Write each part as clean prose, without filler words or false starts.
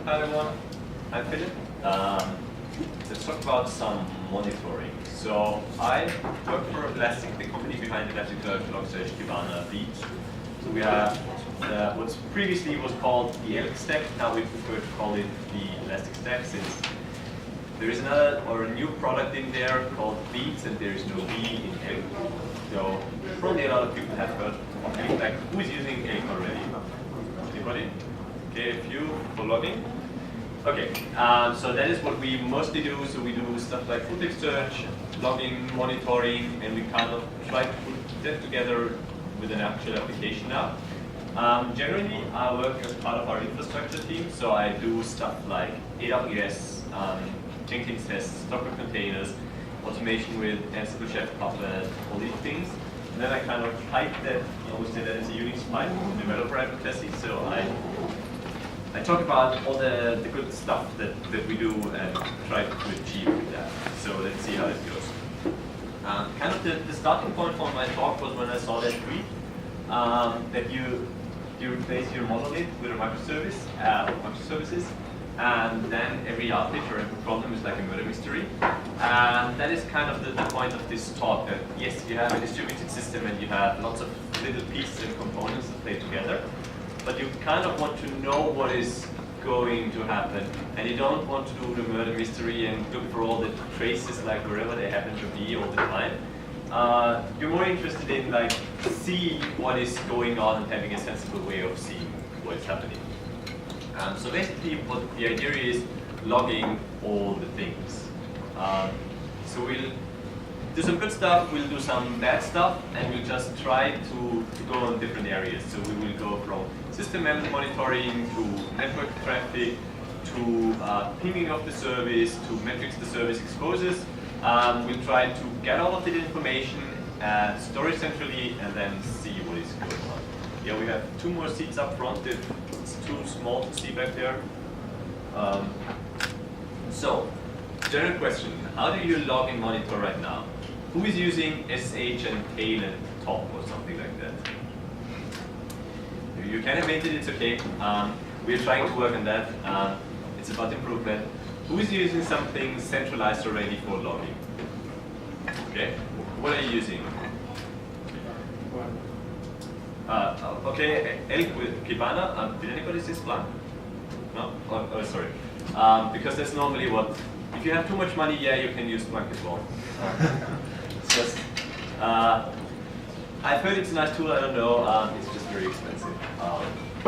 Hi everyone, I'm Philipp. Let's talk about some monitoring. So I work for Elastic, the company behind Elastic Log-Search, Vienna, Beat. So we have what previously was called the Elk stack. Now we prefer to call it the Elastic stack, since there is another or a new product in there called Beats, and there is no B in Elk. So probably a lot of people have heard of Elk. Like, who is using Elk already? Anybody? Okay, a few for logging. Okay, so that is what we mostly do. So we do stuff like full text search, logging, monitoring, and we kind of try to put that together with an actual application now. Generally, I work as part of our infrastructure team, so I do stuff like AWS, Jenkins tests, Docker containers, automation with Ansible Chef, Puppet, all these things. And then I kind of pipe that, I always say that it's a Unix pipe, developer advocacy, so I talk about all the good stuff that we do and try to achieve with that. So let's see how it goes. Kind of the starting point for my talk was when I saw that tweet that you replace your monolith with a microservices, and then every outage or every problem is like a murder mystery. And that is kind of the point of this talk, that yes, you have a distributed system and you have lots of little pieces and components that play together, but you kind of want to know what is going to happen, and you don't want to do the murder mystery and look for all the traces like wherever they happen to be all the time. You're more interested in like see what is going on and having a sensible way of seeing what is happening. So basically what the idea is logging all the things. So we'll do some good stuff, we'll do some bad stuff, and we'll just try to go on different areas. So we will go from system monitoring to network traffic to pinging of the service to metrics the service exposes. We'll try to get all of the information, store it centrally, and then see what is going on. Yeah, we have 2 more seats up front if it's too small to see back there. So, general question, how do you log and monitor right now? Who is using SH and tail and top or something like that? You can admit it, it's okay. We're trying to work on that. It's about improvement. Who is using something centralized already for logging? Okay, what are you using? Okay, Elk with Kibana. Did anybody see Splunk? No? Oh, sorry. Because that's normally what, if you have too much money, yeah, you can use Splunk as well. It's just, I've heard it's a nice tool, I don't know, it's just very expensive.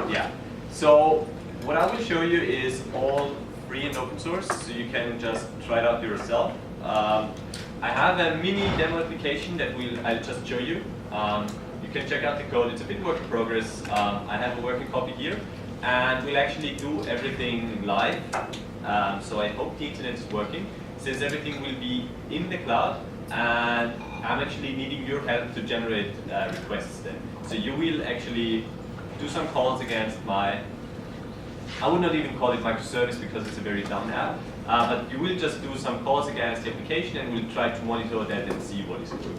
Yeah, so what I will show you is all free and open source, so you can just try it out yourself. I have a mini demo application that I'll just show you. You can check out the code, it's a bit work in progress. I have a working copy here, and we'll actually do everything live. So I hope the internet is working, since everything will be in the cloud, and I'm actually needing your help to generate requests then. So you will actually do some calls against my, I would not even call it microservice because it's a very dumb app, but you will just do some calls against the application, and we'll try to monitor that and see what is going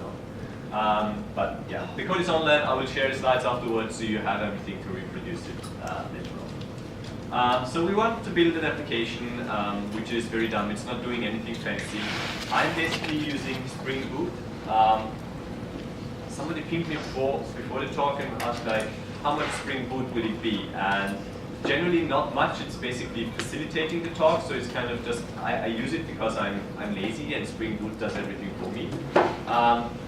on. But yeah, the code is online. I will share the slides afterwards so you have everything to reproduce it later on. So we want to build an application which is very dumb. It's not doing anything fancy. I'm basically using Spring Boot. Somebody pinged me before the talk and asked like, how much Spring Boot will it be? And generally not much. It's basically facilitating the talk, so it's kind of just, I use it because I'm lazy and Spring Boot does everything for me.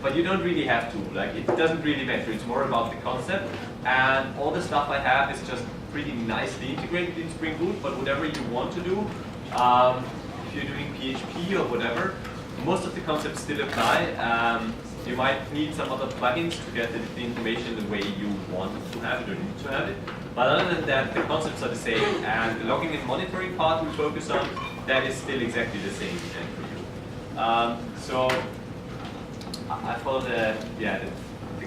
But you don't really have to, like it doesn't really matter, it's more about the concept, and all the stuff I have is just pretty nicely integrated in Spring Boot, but whatever you want to do, if you're doing PHP or whatever, most of the concepts still apply. You might need some other plugins to get the information the way you want to have it or need to have it. But other than that, the concepts are the same, and the logging and monitoring part we focus on, that is still exactly the same for you. So I follow the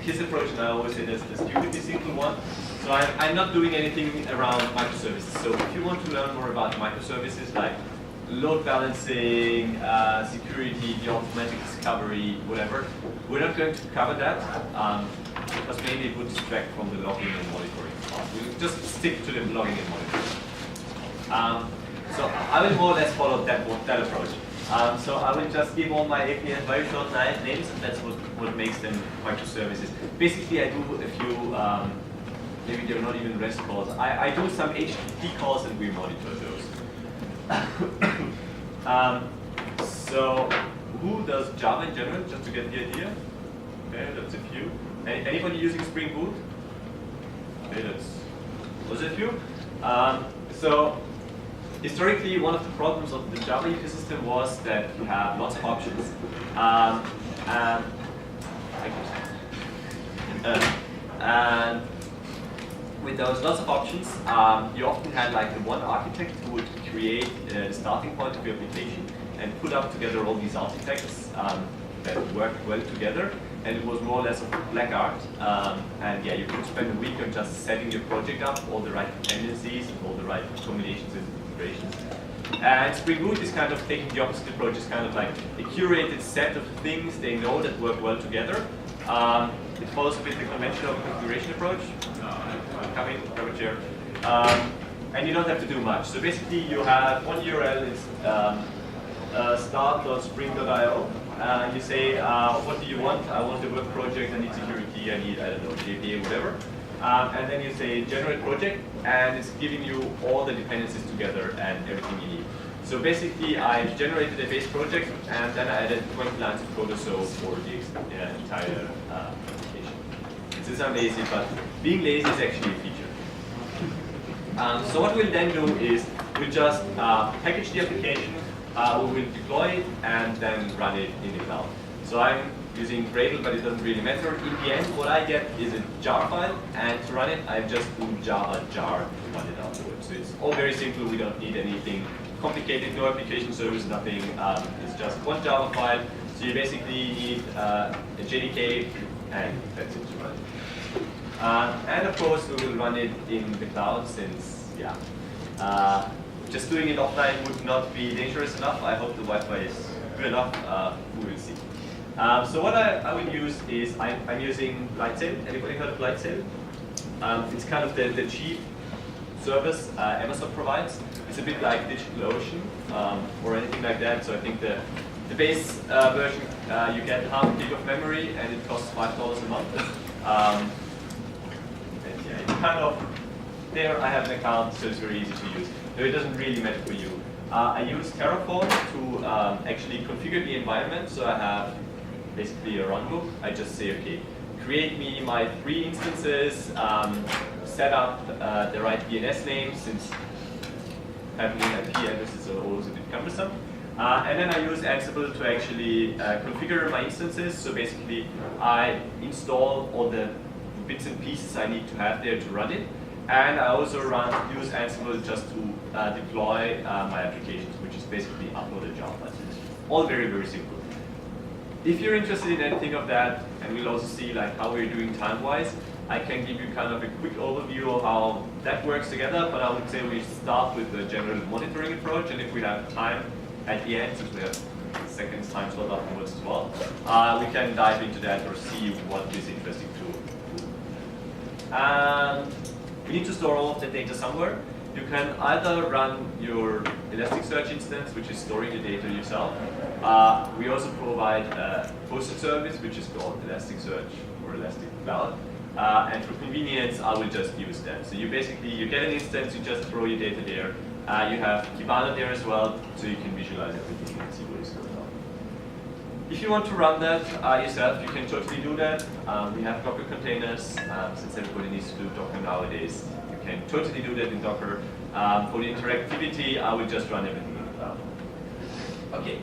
KISS approach, and I always say that's the stupidly simple one. So I'm not doing anything around microservices. So if you want to learn more about microservices like load balancing, security, the automatic discovery, whatever, we're not going to cover that because maybe it would distract from the logging and monitoring part. We'll just stick to the logging and monitoring. So I will more or less follow that approach. So I will just give all my APIs very short names, and that's what makes them microservices. Basically, I do a few, maybe they're not even REST calls. I do some HTTP calls and we monitor those. So who does Java in general, just to get the idea? Okay, that's a few. Anybody using Spring Boot? Okay, that's a few. So historically, one of the problems of the Java ecosystem was that you have lots of options. And with those lots of options, you often had like the one architect who would create the starting point of your application and put up together all these artifacts that worked well together. And it was more or less a black art. And yeah, you could spend a week on just setting your project up, all the right dependencies, all the right combinations and integrations. And Spring Boot is kind of taking the opposite approach. It's kind of like a curated set of things they know that work well together. It follows a bit the conventional configuration approach. Come in, grab a chair. And you don't have to do much. So basically, you have one URL is start.spring.io. And you say, what do you want? I want a web project, I need security, I need, I don't know, JPA, whatever. And then you say generate project, and it's giving you all the dependencies together and everything you need. So basically, I generated a base project, and then I added 20 lines of code or so for the entire application. Since I'm lazy, but being lazy is actually a feature. So what we'll then do is we'll just package the application, we will deploy it and then run it in the cloud. So I'm using Gradle, but it doesn't really matter. In the end, what I get is a jar file, and to run it, I just do Java jar to run it afterwards. So it's all very simple. We don't need anything complicated, no application service, nothing. It's just one Java file. So you basically need a JDK, and that's it to run it. And of course, we will run it in the cloud since, yeah. Just doing it offline would not be dangerous enough. I hope the Wi-Fi is good enough. We will see. So what I will use is I'm using Lightsail. Anybody heard of Lightsail? It's kind of the cheap service Amazon provides. It's a bit like DigitalOcean or anything like that. So I think the base version you get half a gig of memory and it costs $5 a month. And yeah, it's kind of there. I have an account, so it's very easy to use. No, it doesn't really matter for you. I use Terraform to actually configure the environment. So I have basically a runbook. I just say, okay, create me my 3 instances, set up the right DNS names, since having an IP address is always a bit cumbersome. And then I use Ansible to actually configure my instances. So basically, I install all the bits and pieces I need to have there to run it. And I also use Ansible just to deploy my applications, which is basically upload a Java. All very, very simple. If you're interested in anything of that, and we'll also see like how we're doing time-wise, I can give you kind of a quick overview of how that works together, but I would say we start with the general monitoring approach, and if we have time at the end, since we have seconds time slot afterwards as well, we can dive into that or see what is interesting too. We need to store all of the data somewhere. You can either run your Elasticsearch instance, which is storing the data yourself. We also provide a hosted service, which is called Elasticsearch or Elastic Cloud. And for convenience, I will just use that. So you get an instance, you just throw your data there. You have Kibana there as well, so you can visualize everything and see what is going on. If you want to run that yourself, you can totally do that. We have Docker containers. Since everybody needs to do Docker nowadays, you can totally do that in Docker. For the interactivity, I will just run everything in the cloud. Okay,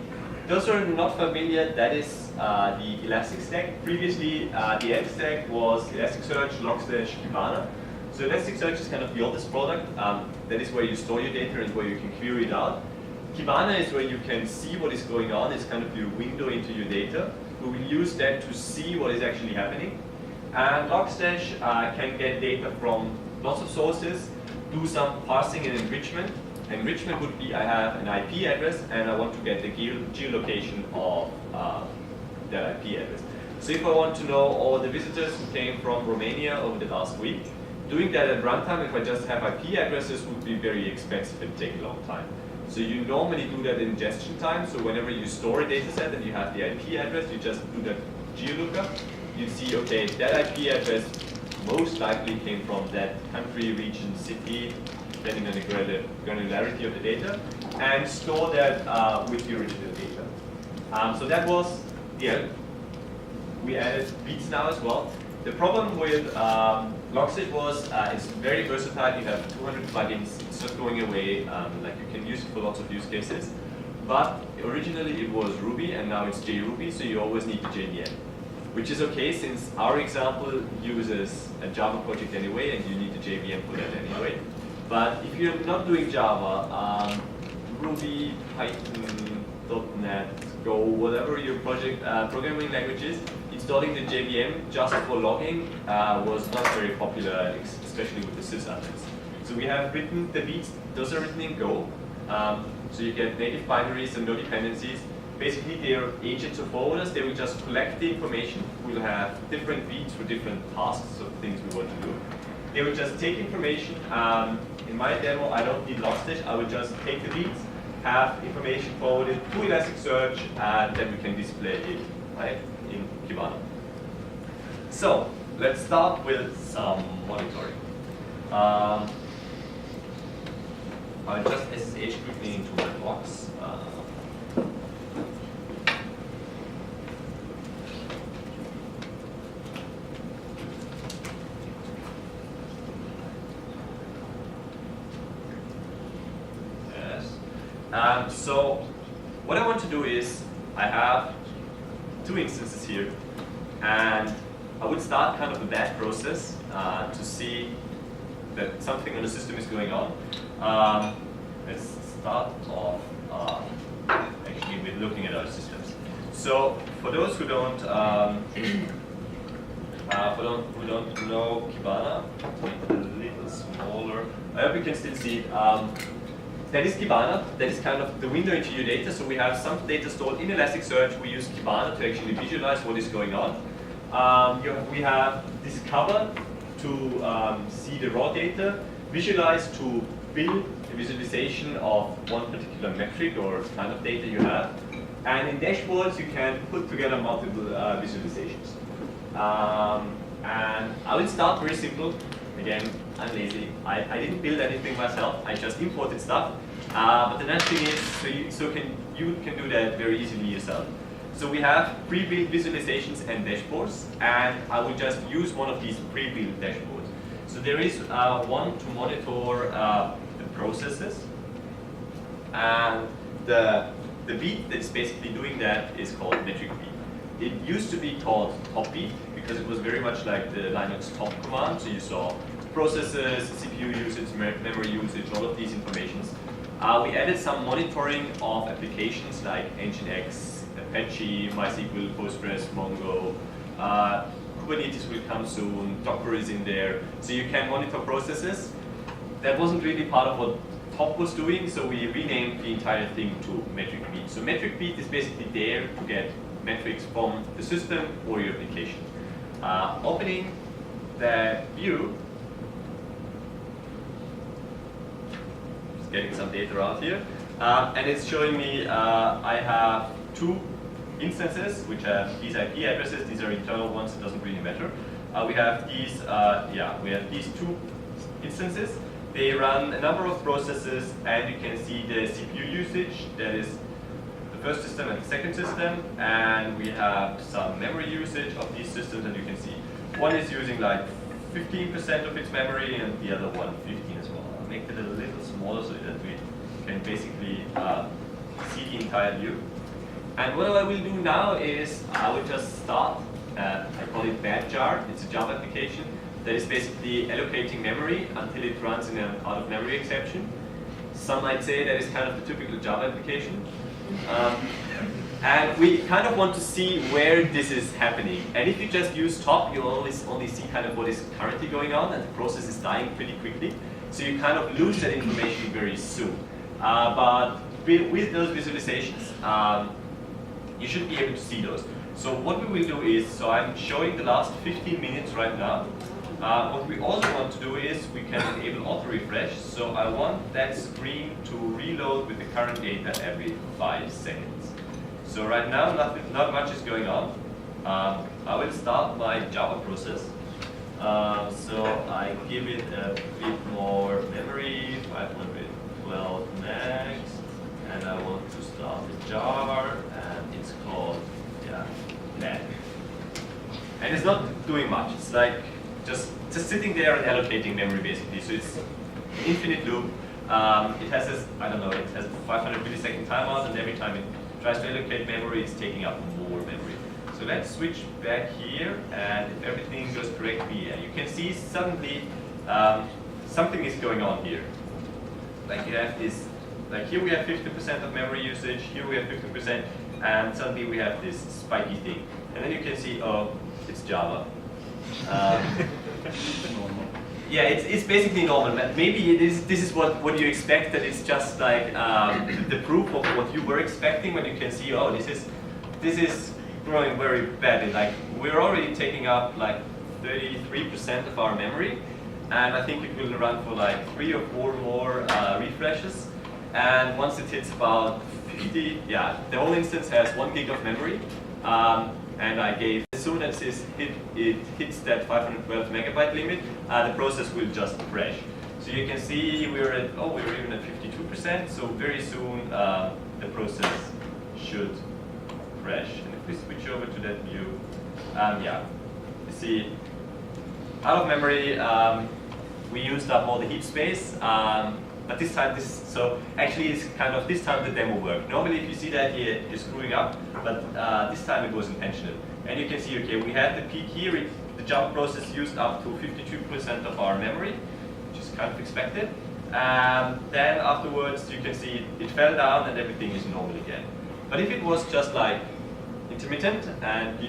those who are not familiar, that is the Elastic Stack. Previously, the End Stack was Elasticsearch, Logstash, Kibana. So Elasticsearch is kind of the oldest product. That is where you store your data and where you can query it out. Kibana is where you can see what is going on. It's kind of your window into your data. We will use that to see what is actually happening. And Logstash can get data from lots of sources, do some parsing and enrichment. Enrichment would be I have an IP address and I want to get the geolocation of that IP address. So if I want to know all the visitors who came from Romania over the last week, doing that at runtime, if I just have IP addresses, would be very expensive and take a long time. So you normally do that in ingestion time. So whenever you store a data set and you have the IP address, you just do that geolookup. You see, okay, that IP address most likely came from that country, region, city, depending on the granularity of the data, and store that with the original data. So that was, yeah, we added beats now as well. The problem with Logstash was it's very versatile. You have 200 plugins. It's not going away. Like you can use it for lots of use cases. But originally it was Ruby, and now it's JRuby, so you always need the JVM. Which is okay, since our example uses a Java project anyway, and you need the JVM for that anyway. But if you're not doing Java, Ruby, Python, .NET, Go, whatever your project programming language is, installing the JVM just for logging was not very popular, especially with the sysadmins. So we have written the beats, those are written in Go. So you get native binaries and no dependencies. Basically, they are agents or forwarders. They will just collect the information. We'll have different beats for different tasks of things we want to do. They will just take information. In my demo, I don't need Logstash. I will just take the beats, have information forwarded to Elasticsearch, and then we can display it, right, in Kibana. So let's start with some monitoring. I'll just SSH quickly into my box. So what I want to do is, I have two instances here, and I would start kind of a batch process to see that something on the system is going on. Let's start off actually with looking at our systems. So for those who don't know Kibana, make it a little smaller. I hope you can still see it. That is Kibana. That is kind of the window into your data. So we have some data stored in Elasticsearch. We use Kibana to actually visualize what is going on. We have Discover to see the raw data, Visualize to build a visualization of one particular metric or kind of data you have. And in dashboards, you can put together multiple visualizations. And I will start very simple. Again, I'm lazy. I didn't build anything myself. I just imported stuff. But the nice thing is, you can do that very easily yourself. So we have pre-built visualizations and dashboards, and I will just use one of these pre-built dashboards. So there is one to monitor the processes, and the beat that's basically doing that is called metric beat. It used to be called top beat because it was very much like the Linux top command. So you saw processes, CPU usage, memory usage, all of these informations. We added some monitoring of applications like Nginx, Apache, MySQL, Postgres, Mongo. Kubernetes will come soon, Docker is in there. So you can monitor processes. That wasn't really part of what Top was doing, so we renamed the entire thing to metric beat. So metric beat is basically there to get metrics from the system or your application. Opening the view, just getting some data out here, and it's showing me I have two instances which have these IP addresses. These are internal ones, it doesn't really matter. We have these, we have these two instances. They run a number of processes, and you can see the CPU usage, that is the first system and the second system, and we have some memory usage of these systems, and you can see one is using like 15% of its memory, and the other one 15 as well. I'll make it a little smaller so that we can basically see the entire view. And what I will do now is I will just start, I call it bad jar, it's a Java application that is basically allocating memory until it runs in an out of memory exception. Some might say that is kind of the typical Java application. And we kind of want to see where this is happening. And if you just use top, you always only see kind of what is currently going on, and the process is dying pretty quickly. So you kind of lose that information very soon. But with those visualizations, you should be able to see those. So what we will do is, so I'm showing the last 15 minutes right now. What we also want to do is we can enable auto refresh. So I want that screen to reload with the current data every 5 seconds. So right now, not much is going on. I will start my Java process. So I give it a bit more memory, 512 megs, and I want to start a jar, and it's called net. And it's not doing much. It's like just sitting there and allocating memory basically. So it's infinite loop. It has this, I don't know, it has a 500 millisecond timeout, and every time it tries to allocate memory, it's taking up more memory. So let's switch back here, and if everything goes correctly, you can see suddenly something is going on here. Like you have this, like here we have 50% of memory usage, here we have 50%, and suddenly we have this spiky thing. And then you can see, oh, it's Java. Yeah, it's basically normal. Maybe this is what you expect, that it's just like the proof of what you were expecting when you can see, oh, this is growing very badly. Like we're already taking up like 33% of our memory, and I think it will run for like 3 or 4 more refreshes. And once it hits about 50, the whole instance has 1 gig of memory. And I gave, as soon as it hits that 512 megabyte limit, the process will just crash. So you can see we're even at 52%, so very soon the process should crash. And if we switch over to that view, you see, out of memory, we used up all the heap space, but this time, so actually it's kind of, this time the demo worked. Normally if you see that here, you're screwing up, but this time it was intentional. And you can see, okay, we had the peak here, the Java process used up to 52% of our memory, which is kind of expected. Then afterwards, you can see it fell down and everything is normal again. But if it was just like intermittent and you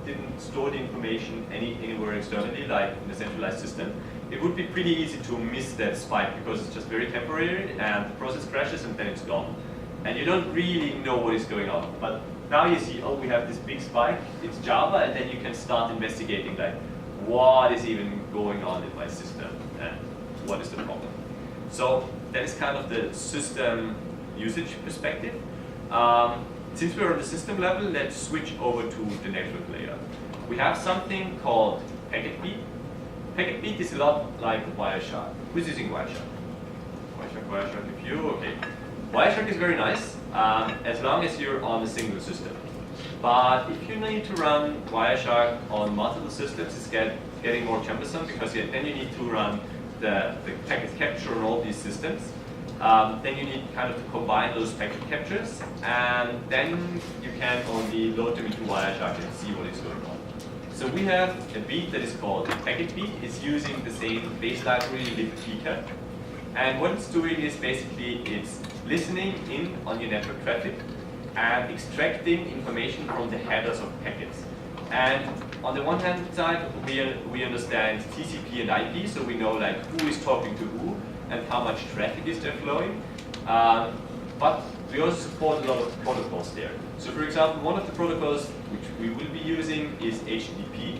didn't store the information anywhere externally, like in a centralized system, it would be pretty easy to miss that spike because it's just very temporary and the process crashes and then it's gone. And you don't really know what is going on. But now you see, oh, we have this big spike, it's Java, and then you can start investigating like, what is even going on in my system and what is the problem. So that is kind of the system usage perspective. Since we're on the system level, let's switch over to the network layer. We have something called packet beat. Packet beat is a lot like Wireshark. Who's using Wireshark? Wireshark, a few, okay. Wireshark is very nice as long as you're on a single system. But if you need to run Wireshark on multiple systems, it's getting more cumbersome because then you need to run the packet capture on all these systems. Then you need kind of to combine those packet captures, and then you can only load them into Wireshark and see what is going on. So we have a beat that is called packet beat. It's using the same base library lib-pcat. And what it's doing is basically it's listening in on your network traffic and extracting information from the headers of packets. And on the one hand side, we understand TCP and IP, so we know like who is talking to who and how much traffic is there flowing. But we also support a lot of protocols there. So for example, one of the protocols which we will be using is HTTP.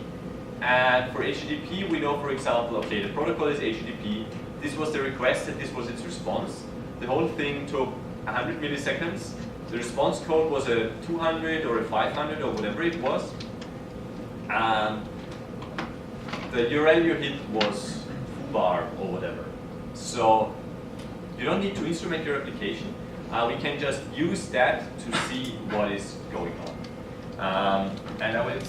And for HTTP, we know, for example, okay, the protocol is HTTP. This was the request and this was its response. The whole thing took 100 milliseconds. The response code was a 200 or a 500 or whatever it was. The URL you hit was foobar or whatever. So you don't need to instrument your application. We can just use that to see what is going on. And I will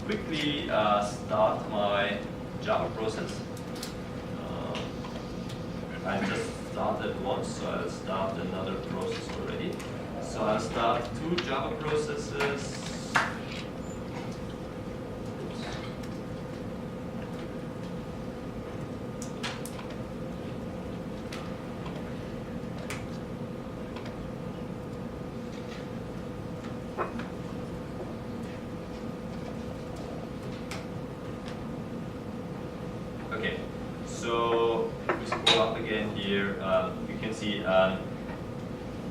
quickly start my Java process. I just started once, so I'll start another process already. So I'll start 2 Java processes. Okay, so if we scroll up again here, you can see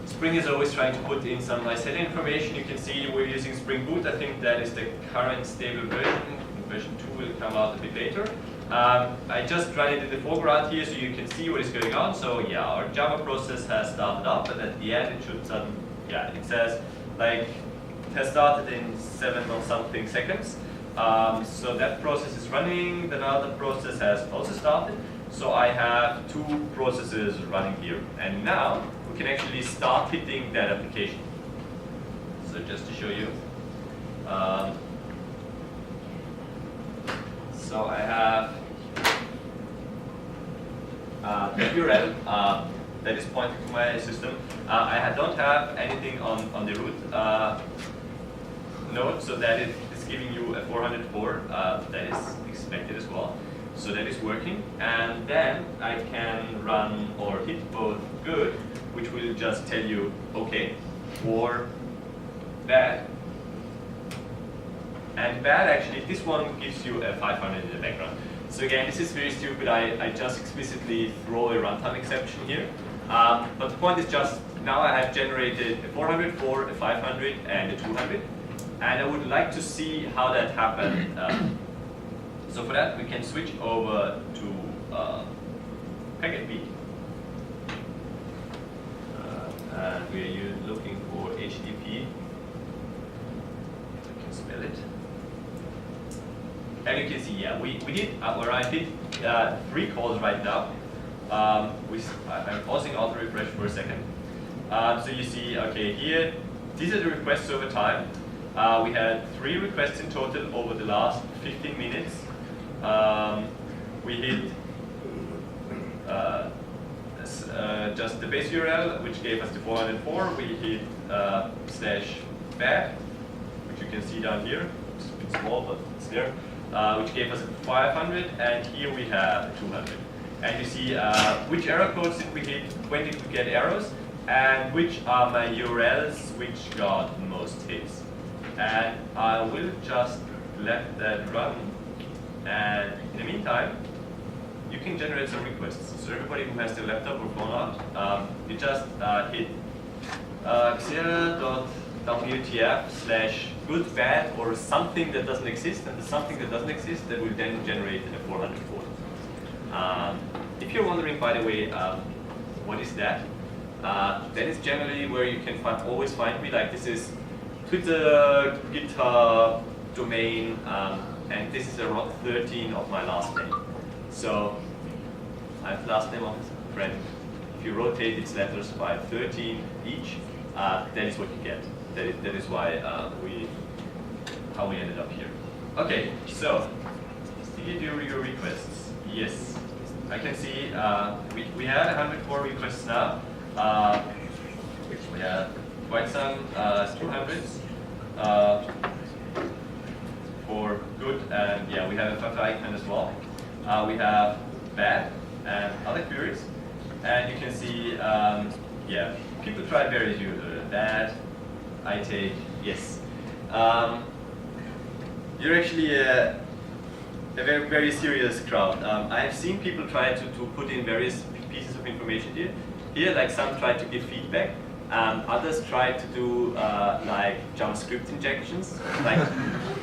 Spring is always trying to put in some nice header information. You can see we're using Spring Boot. I think that is the current stable version. version 2 will come out a bit later. I just run it in the foreground here so you can see what is going on. So yeah, our Java process has started up, and at the end it should it says like it has started in 7 or something seconds. So that process is running, then another process has also started. So I have 2 processes running here. And now we can actually start hitting that application. So just to show you. So I have the URL that is pointing to my system. I don't have anything on the root node, so that it is giving you a 404. That is expected as well. So that is working. And then I can run or hit both good, which will just tell you okay, or bad. And bad, actually, this one gives you a 500 in the background. So again, this is very stupid. I just explicitly throw a runtime exception here. But the point is just, now I have generated a 404, a 500, and a 200. And I would like to see how that happened. So for that, we can switch over to T.A.K.E. And we are looking for HTTP. I can spell it. And you can see, yeah, we did, or I did 3 calls right now. I'm pausing auto refresh for a second. So you see, okay, here, these are the requests over time. We had 3 requests in total over the last 15 minutes. We hit just the base URL, which gave us the 404. We hit /bad, which you can see down here. It's a bit small, but it's there. Which gave us a 500, and here we have 200. And you see which error codes did we hit, when did we get errors, and which are my URLs which got the most hits. And I will just let that run. And in the meantime, you can generate some requests. So everybody who has their laptop or phone out, you just hit xer.wtf/good, bad, or something that doesn't exist, and the something that doesn't exist that will then generate a 404. If you're wondering, by the way, what is that? That is generally where you can always find me. Like, this is Twitter, GitHub, domain, and this is around 13 of my last name. So I have last name of a friend. If you rotate its letters by 13 each, that is what you get. That is why how we ended up here. Okay, so see your requests. Yes, I can see we had 104 requests now. We have quite some 200s for good, and yeah, we have a Pfeffer icon as well. We have bad and other queries, and you can see yeah, people try various users. Bad, I take, yes. You're actually a very, very serious crowd. I have seen people try to put in various pieces of information here. Here, like, some try to give feedback. Others try to do like JavaScript injections. Like,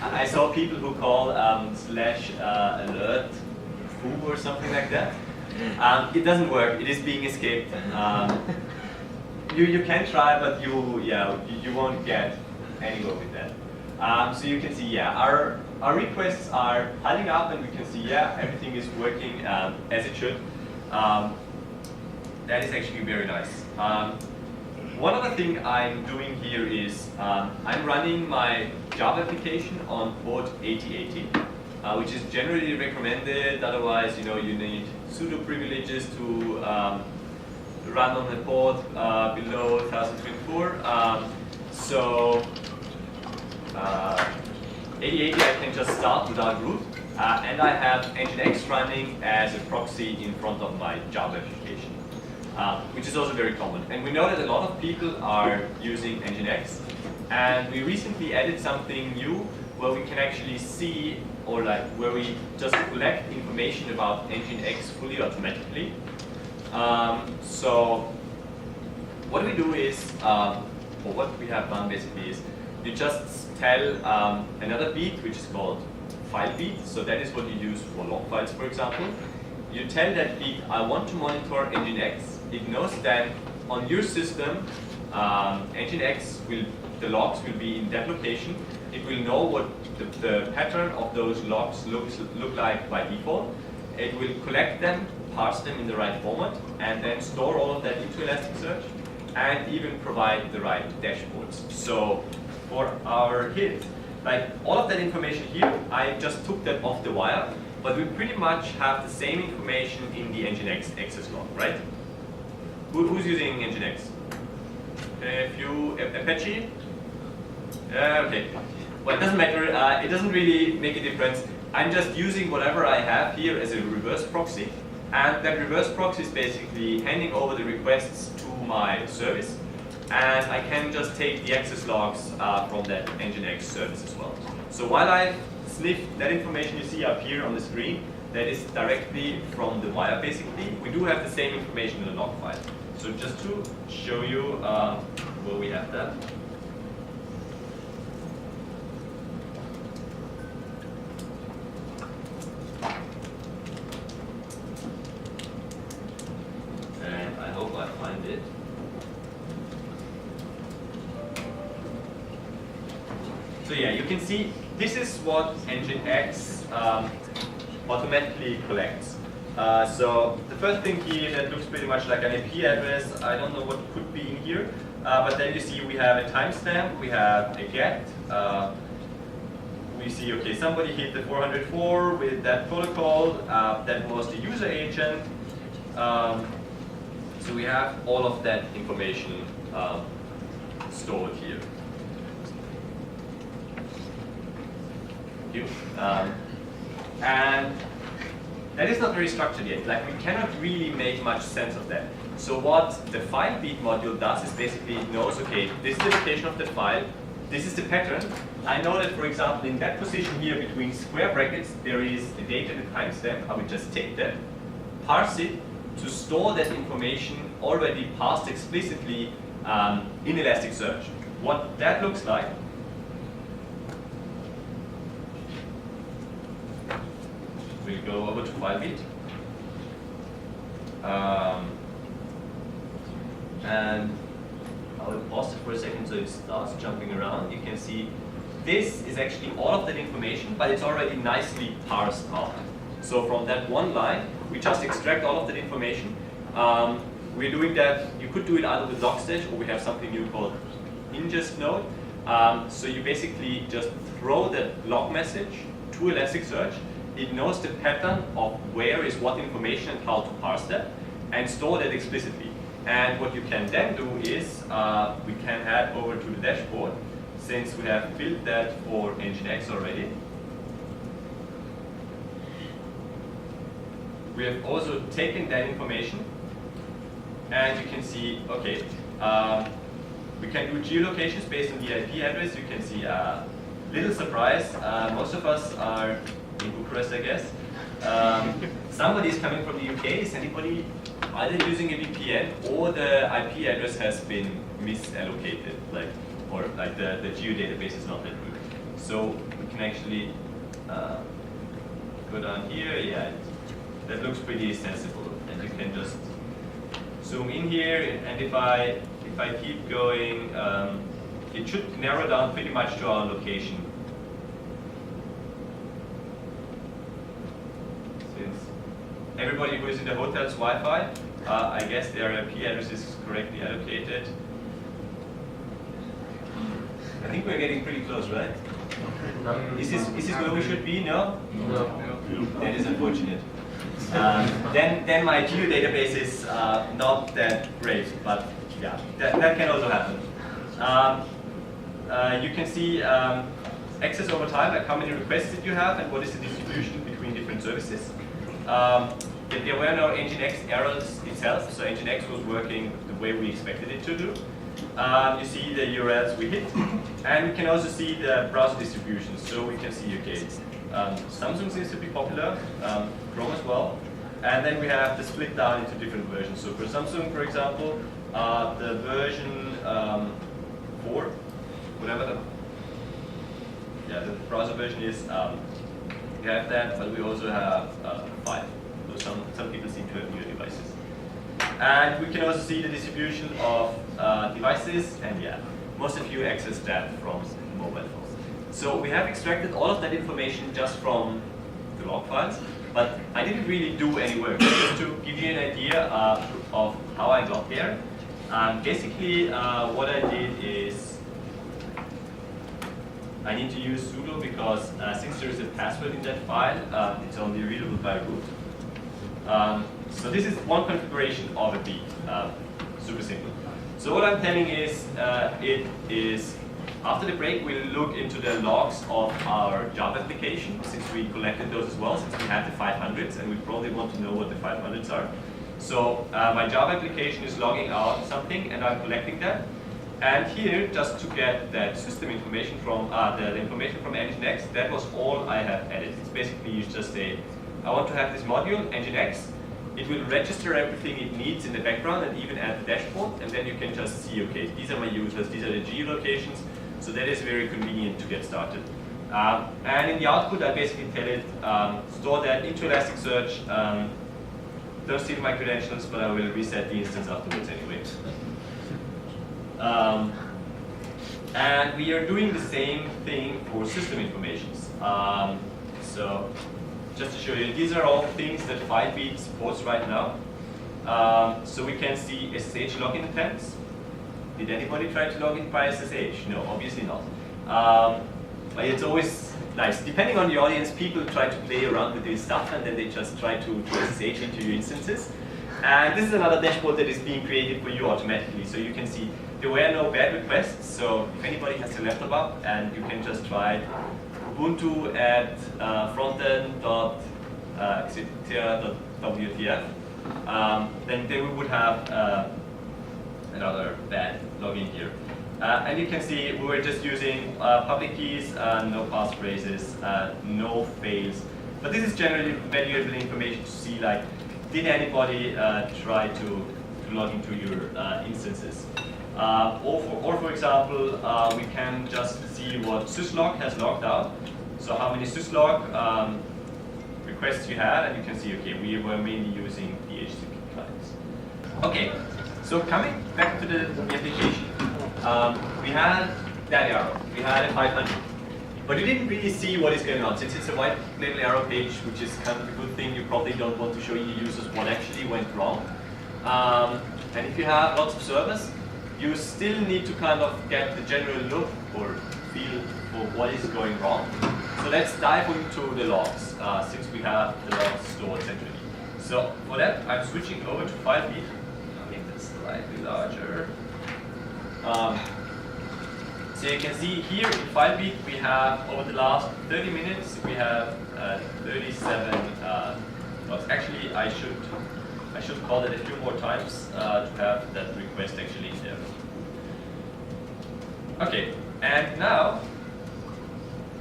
I saw people who call /alert foo or something like that. It doesn't work. It is being escaped. You can try, but you won't get anywhere with that. So you can see, yeah, our requests are piling up, and we can see, yeah, everything is working as it should. That is actually very nice. One other thing I'm doing here is I'm running my Java application on port 8080, which is generally recommended. Otherwise, you need sudo privileges to run on the port below 1024. So 8080 I can just start without root, and I have Nginx running as a proxy in front of my Java application. Which is also very common. And we know that a lot of people are using Nginx, and we recently added something new where we can actually see, or like where we just collect information about Nginx fully automatically. So what we do is, or what we have done basically is, you just tell another beat, which is called file beat. So that is what you use for log files, for example. You tell that beat, I want to monitor Nginx. It knows that on your system, Nginx the logs will be in that location. It will know what the pattern of those logs look like by default. It will collect them, parse them in the right format, and then store all of that into Elasticsearch, and even provide the right dashboards. So for our hit, like all of that information here, I just took that off the wire, but we pretty much have the same information in the Nginx access log, right? Who's using Nginx? Apache? Okay. Well, it doesn't matter. It doesn't really make a difference. I'm just using whatever I have here as a reverse proxy. And that reverse proxy is basically handing over the requests to my service. And I can just take the access logs from that Nginx service as well. So while I sniff that information you see up here on the screen, that is directly from the wire basically, we do have the same information in the log file. So just to show you where we have that. And I hope I find it. So yeah, you can see this is what Nginx automatically collects. So the first thing here that looks pretty much like an IP address, I don't know what could be in here, but then you see we have a timestamp, we have a get, we see, okay, somebody hit the 404 with that protocol, that was the user agent, so we have all of that information stored here. Thank you. And that is not very structured yet. Like, we cannot really make much sense of that. So what the file beat module does is basically it knows, okay, this is the location of the file, this is the pattern. I know that, for example, in that position here between square brackets, there is a date and a timestamp. I would just take that, parse it to store that information already parsed explicitly in Elasticsearch. What that looks like, we'll go over to file beat. And I will pause it for a second so it starts jumping around. You can see this is actually all of that information, but it's already nicely parsed out. So from that one line, we just extract all of that information. We're doing that, you could do it either with Logstash, or we have something new called ingest node. So you basically just throw the log message to Elasticsearch. It knows the pattern of where is what information and how to parse that, and store that explicitly. And what you can then do is, we can head over to the dashboard, since we have built that for Nginx already. We have also taken that information, and you can see, okay, we can do geolocations based on the IP address. You can see, little surprise, most of us are in Bucharest, I guess. Somebody is coming from the UK. Is anybody either using a VPN or the IP address has been misallocated, or the geodatabase is not that good? So we can actually go down here. Yeah, that looks pretty sensible, and you can just zoom in here. And if I keep going, it should narrow down pretty much to our location. Everybody who is in the hotel's Wi-Fi, I guess their IP address is correctly allocated. I think we're getting pretty close, right? Is this where we should be? No? No. That is unfortunate. Then my geodatabase is not that great, but yeah, that can also happen. You can see access over time, like how many requests did you have, and what is the distribution between different services. There were no Nginx errors itself, so Nginx was working the way we expected it to do. You see the URLs we hit, and we can also see the browser distribution. So we can see, okay, Samsung seems to be popular, Chrome as well, and then we have the split down into different versions. So for Samsung, for example, the version 4, whatever the browser version is, We have that, but we also have 5. So some people seem to have newer devices. And we can also see the distribution of devices, and yeah, most of you access that from mobile phones. So we have extracted all of that information just from the log files, but I didn't really do any work. Just to give you an idea of how I got there. Basically, what I did is I need to use sudo because since there is a password in that file, it's only readable by root. So this is one configuration of a beat, super simple. So what I'm telling is, it is, after the break, we'll look into the logs of our Java application, since we collected those as well, since we had the 500s, and we probably want to know what the 500s are. So my Java application is logging out something, and I'm collecting that. And here, just to get that system information from, the information from Nginx, that was all I have added. It's basically, you just say, I want to have this module, Nginx. It will register everything it needs in the background and even add the dashboard, and then you can just see, okay, these are my users, these are the geolocations, so that is very convenient to get started. And in the output, I basically tell it, store that into Elasticsearch, don't steal my credentials, but I will reset the instance afterwards anyway. And we are doing the same thing for system informations. So just to show you, these are all things that FileBeat supports right now. So we can see SSH login attempts. Did anybody try to log in by SSH? No, obviously not. But it's always nice. Depending on the audience, people try to play around with this stuff and then they just try to SSH into your instances. And this is another dashboard that is being created for you automatically. So you can see there were no bad requests. So if anybody has their laptop up, and you can just try Ubuntu at frontend.xetcea.wtf, then we would have another bad login here. And you can see we were just using public keys, no passphrases, no fails. But this is generally valuable information to see, like, did anybody try to log into your instances? Or for example, we can just see what syslog has logged out. So how many syslog requests you had, and you can see, okay, we were mainly using DHCP clients. Okay, so coming back to the application, we had that arrow, we had a 500. But you didn't really see what is going on. Since it's a white label arrow page, which is kind of a good thing, you probably don't want to show your users what actually went wrong. And if you have lots of servers, you still need to kind of get the general look or feel for what is going wrong. So let's dive into the logs, since we have the logs stored centrally. So for that, I'm switching over to FileBeat. I'll make this slightly larger. So you can see here in FileBeat we have, over the last 30 minutes, we have 37 logs. Actually, I should call it a few more times to have that request actually in there. Okay, and now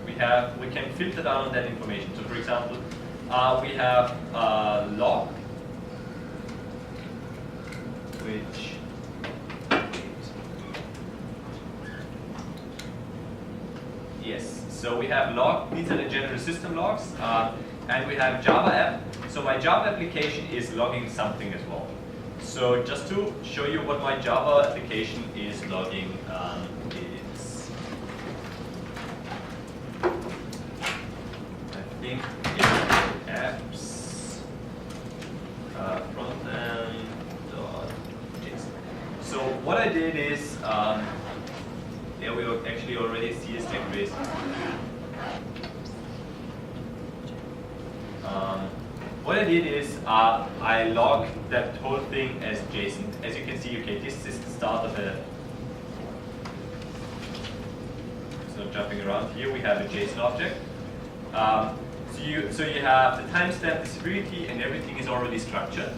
we can filter down on that information. So for example, we have log, which yes, so we have log, these are the general system logs, and we have Java app. So my Java application is logging something as well. So just to show you what my Java application is logging, it's, I think it's apps frontend.json. So what I did is, there we actually already see a stack trace. What I did is I logged that whole thing as JSON. As you can see, okay, this is the start of a. So jumping around here, we have a JSON object. So you have the timestamp, the severity, and everything is already structured.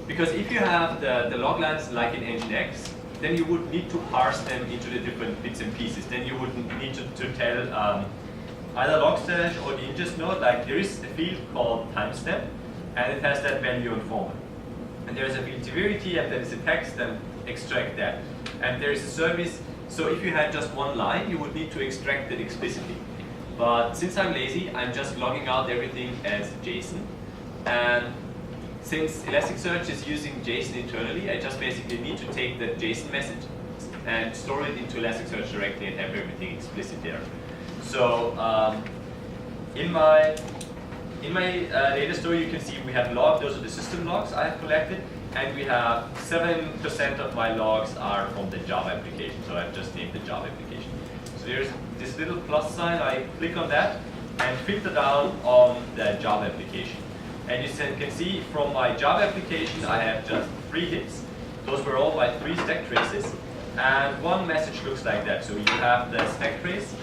Because if you have the log lines like in Nginx, then you would need to parse them into the different bits and pieces. Then you would need to tell either logstash or the ingest node, like there is a field called timestamp, and it has that value and format. And there is a field severity, and there is a text, and extract that. And there is a service, so if you had just one line, you would need to extract it explicitly. But since I'm lazy, I'm just logging out everything as JSON. And since Elasticsearch is using JSON internally, I just basically need to take the JSON message and store it into Elasticsearch directly and have everything explicit there. So in my data store, you can see we have logged, those are the system logs I have collected, and we have 7% of my logs are from the Java application, so I've just named the Java application. So there's this little plus sign, I click on that and filter down on the Java application. And you can see from my Java application, I have just 3 hits. Those were all my 3 stack traces, and one message looks like that. So you have the stack trace,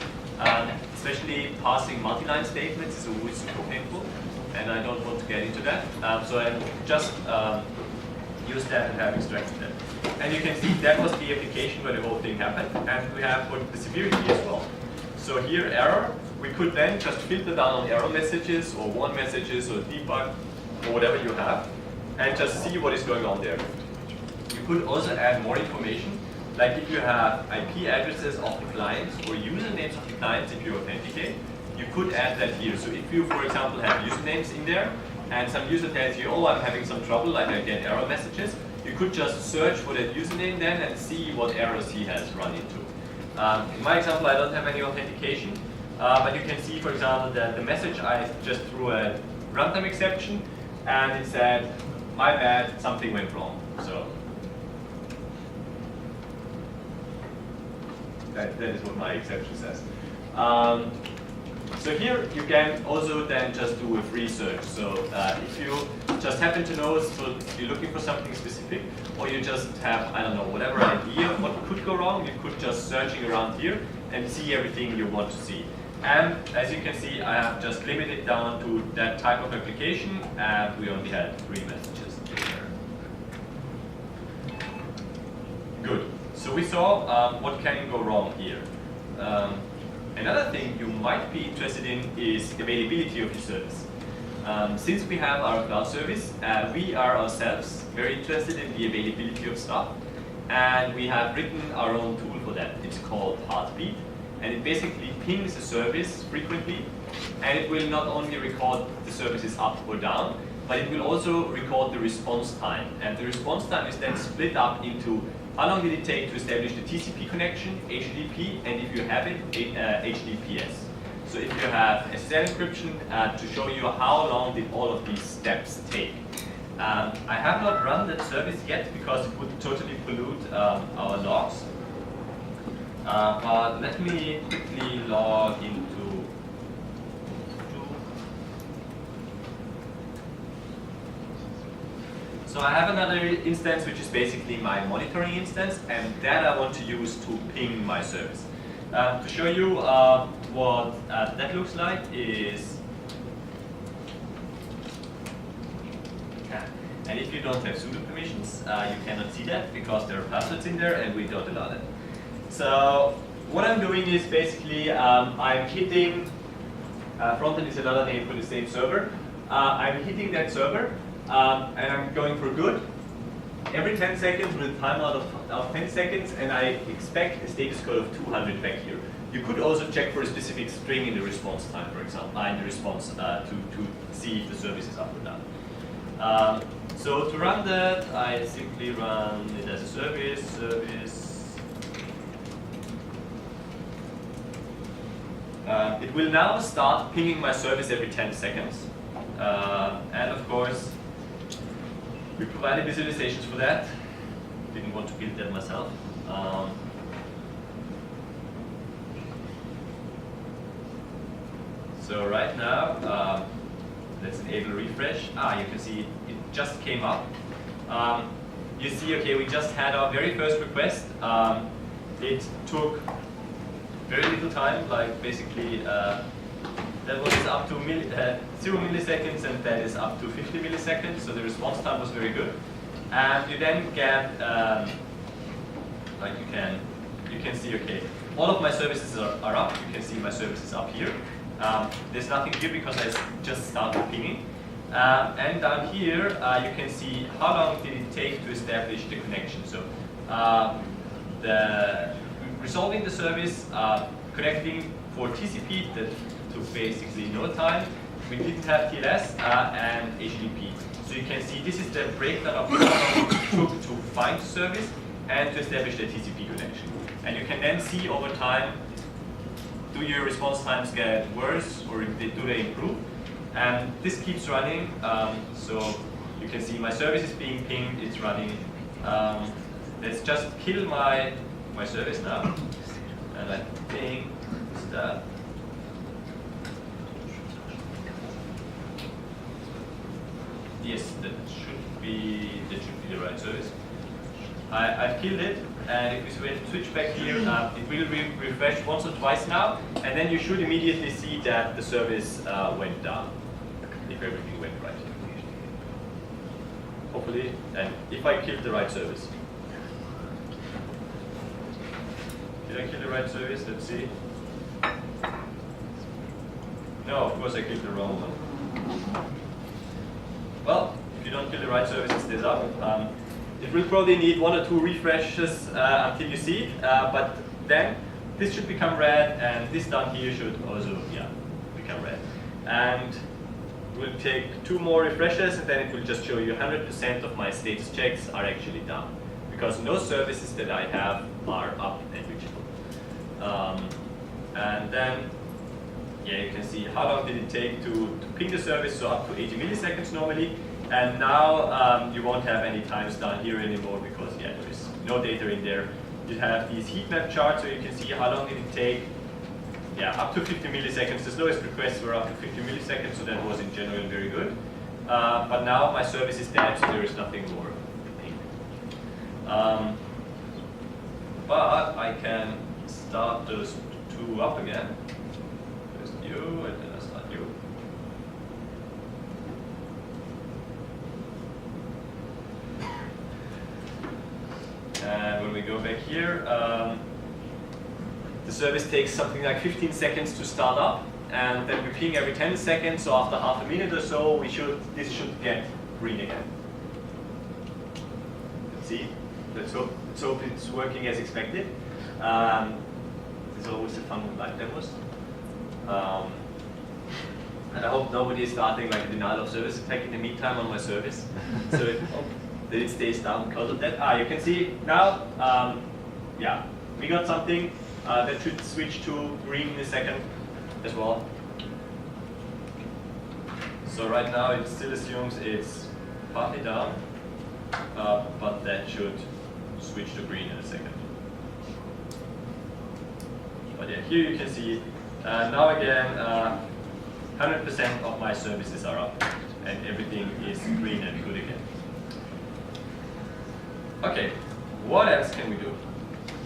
especially passing multi-line statements is always super painful, and I don't want to get into that. So I just use that and have extracted that. And you can see that was the application where the whole thing happened, and we have for the severity as well. So here, error, we could then just filter down on error messages or warn messages or debug or whatever you have, and just see what is going on there. You could also add more information, like if you have IP addresses of the clients or usernames of the clients if you authenticate, you could add that here. So if you, for example, have usernames in there, and some user tells you, oh, I'm having some trouble, like I get error messages, you could just search for that username then and see what errors he has run into. In my example, I don't have any authentication, but you can see, for example, that the message I just threw a runtime exception, and it said, my bad, something went wrong. So that is what my exception says. So here you can also then just do a free search. So if you just happen to know, so you're looking for something specific, or you just have, I don't know, whatever idea of what could go wrong, you could just searching around here and see everything you want to see. And as you can see, I have just limited down to that type of application, and we only had 3 messages there. Good. So we saw what can go wrong here. Another thing you might be interested in is availability of your service. Since we have our cloud service, we are ourselves very interested in the availability of stuff, and we have written our own tool for that. It's called Heartbeat, and it basically pings a service frequently, and it will not only record the service is up or down, but it will also record the response time. And the response time is then split up into how long did it take to establish the TCP connection, HTTP, and if you have it, HTTPS. So if you have SSL encryption, to show you how long did all of these steps take. I have not run that service yet because it would totally pollute our logs. But let me quickly log into So I have another instance which is basically my monitoring instance, and that I want to use to ping my service. To show you what that looks like is, and if you don't have sudo permissions, you cannot see that because there are passwords in there and we don't allow that. So what I'm doing is basically I'm hitting, frontend is another name for the same server. I'm hitting that server. And I'm going for good every 10 seconds with a timeout of 10 seconds, and I expect a status code of 200 back here. You could also check for a specific string in the response time, for example, in the response to see if the service is up or down. So to run that, I simply run it as a service. It will now start pinging my service every 10 seconds. And of course, we provided visualizations for that. Didn't want to build that myself. So right now, let's enable refresh. You can see it just came up. You see, okay, we just had our very first request. It took very little time, like basically that was up to 0 milliseconds, and that is up to 50 milliseconds, so the response time was very good. And you then get, like you can see, okay, all of my services are up. You can see my services up here. There's nothing here because I just started pinging. And down here, you can see how long did it take to establish the connection. So resolving the service, connecting for TCP, to took basically no time. We didn't have TLS and HTTP. So you can see this is the breakdown of how long it took to find the service and to establish the TCP connection. And you can then see over time, do your response times get worse or do they improve? And this keeps running. So you can see my service is being pinged, it's running. Let's just kill my service now. And I think that. Yes, that should be the right service. I've killed it, and if we switch back here, it will refresh once or twice now, and then you should immediately see that the service went down, if everything went right. Hopefully, and if I killed the right service. Did I kill the right service? Let's see. No, of course I killed the wrong one. Well, if you don't kill the right service, it stays up. It will probably need 1 or 2 refreshes until you see it, but then this should become red, and this down here should also, become red. And we'll take 2 more refreshes, and then it will just show you 100% of my status checks are actually down, because no services that I have are up and reachable. And then, you can see how long did it take to ping the service, so up to 80 milliseconds normally. And now you won't have any times down here anymore because there is no data in there. You have these heat map charts, so you can see how long did it take. Up to 50 milliseconds. The slowest requests were up to 50 milliseconds, so that was in general very good. But now my service is dead, so there is nothing more ping. But I can start those 2 up again. First you, and then I start you. And when we go back here, the service takes something like 15 seconds to start up, and then we ping every 10 seconds. So after half a minute or so, this should get green again. Let's see. Let's hope it's working as expected. It's always the fun with live demos. And I hope nobody is starting like a denial of service attack in the meantime on my service. So that it stays down because of that. You can see now, we got something that should switch to green in a second as well. So right now it still assumes it's partly down, but that should switch to green in a second. But here you can see now again 100% of my services are up and everything is green and good again. Okay, what else can we do?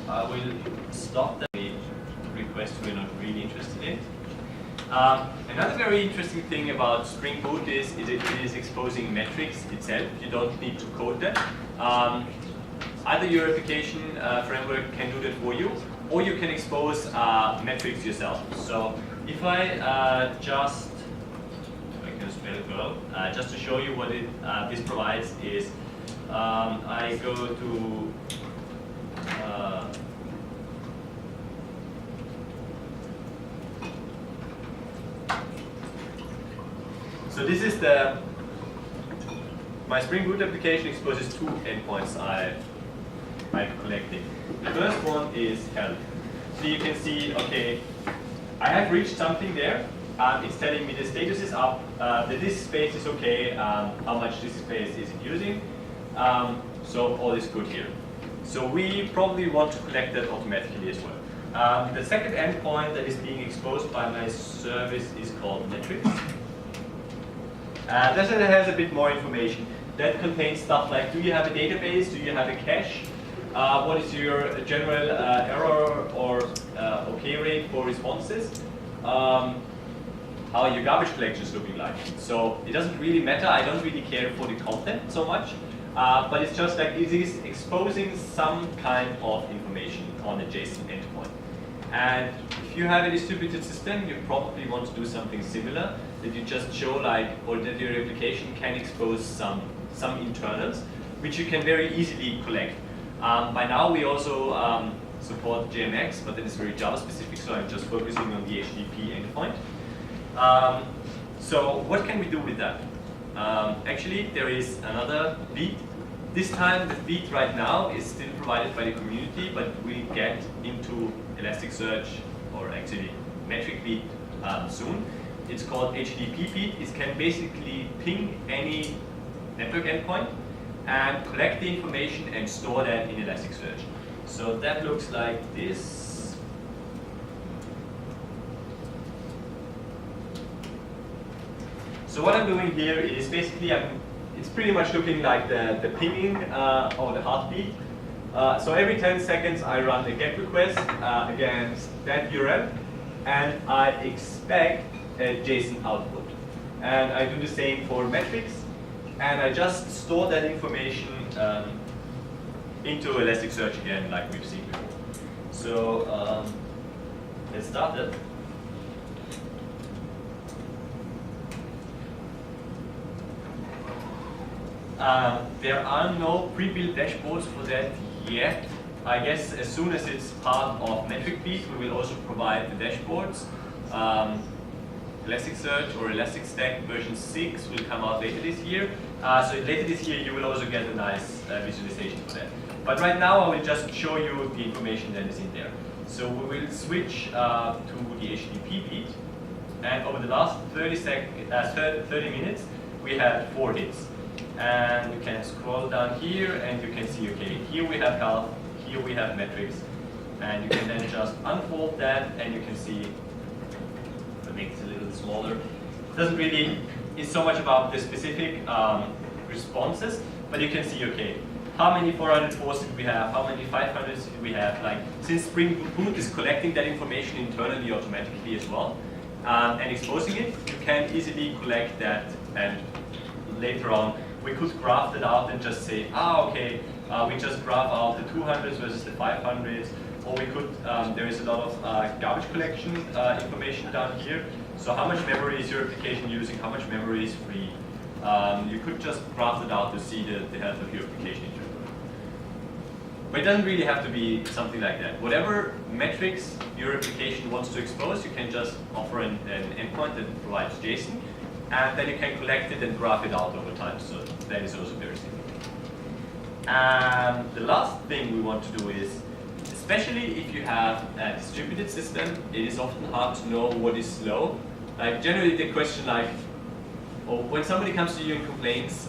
I will stop the request we're not really interested in. Another very interesting thing about Spring Boot is it is exposing metrics itself. You don't need to code them. Either your application framework can do that for you, or you can expose metrics yourself. So if I just to show you what this provides is I go to so this is my Spring Boot application exposes 2 endpoints I'm collecting. The first one is health. So you can see, okay, I have reached something there. It's telling me the status is up, the disk space is okay, how much disk space is it using. So all is good here. So we probably want to collect that automatically as well. The second endpoint that is being exposed by my service is called metrics. This has a bit more information. That contains stuff like, do you have a database, do you have a cache, what is your general error or OK rate for responses, how are your garbage collections looking like. So it doesn't really matter, I don't really care for the content so much, but it's just like it is exposing some kind of information on a JSON endpoint. And if you have a distributed system, you probably want to do something similar, that you just show like, or that your application can expose some internals, which you can very easily collect. By now we also support JMX, but that is very Java specific, so I'm just focusing on the HTTP endpoint. So what can we do with that? Actually, there is another beat. This time, the beat right now is still provided by the community, but we get into Elasticsearch, or actually metric beat soon. It's called HTTP beat. It can basically ping any network endpoint and collect the information and store that in Elasticsearch. So that looks like this. So what I'm doing here is basically it's pretty much looking like the pinging or the heartbeat. So every 10 seconds I run a GET request against that URL, and I expect a JSON output. And I do the same for metrics, and I just store that information into Elasticsearch again, like we've seen before. So let's start it. There are no pre-built dashboards for that yet. I guess as soon as it's part of metric beat, we will also provide the dashboards. Elasticsearch or Elasticstack version 6 will come out later this year. So later this year you will also get a nice visualization for that. But right now I will just show you the information that is in there. So we will switch to the HTTP beat, and over the last 30 minutes we had 4 hits. And you can scroll down here and you can see, okay, here we have health, here we have metrics, and you can then just unfold that and you can see, I'll make it a little smaller. It doesn't really, it's so much about the specific responses, but you can see, okay, how many 404s did we have, how many 500s did we have, like, since Spring Boot is collecting that information internally automatically as well, and exposing it, you can easily collect that, and later on, we could graph that out and just say, okay, we just graph out the 200s versus the 500s, or we could, there is a lot of garbage collection information down here. So how much memory is your application using, how much memory is free? You could just graph it out to see the health of your application internally. But it doesn't really have to be something like that. Whatever metrics your application wants to expose, you can just offer an endpoint that provides JSON, and then you can collect it and graph it out over time. So that is also very simple. And the last thing we want to do is, especially if you have a distributed system, it is often hard to know what is slow. Like generally the question like, or when somebody comes to you and complains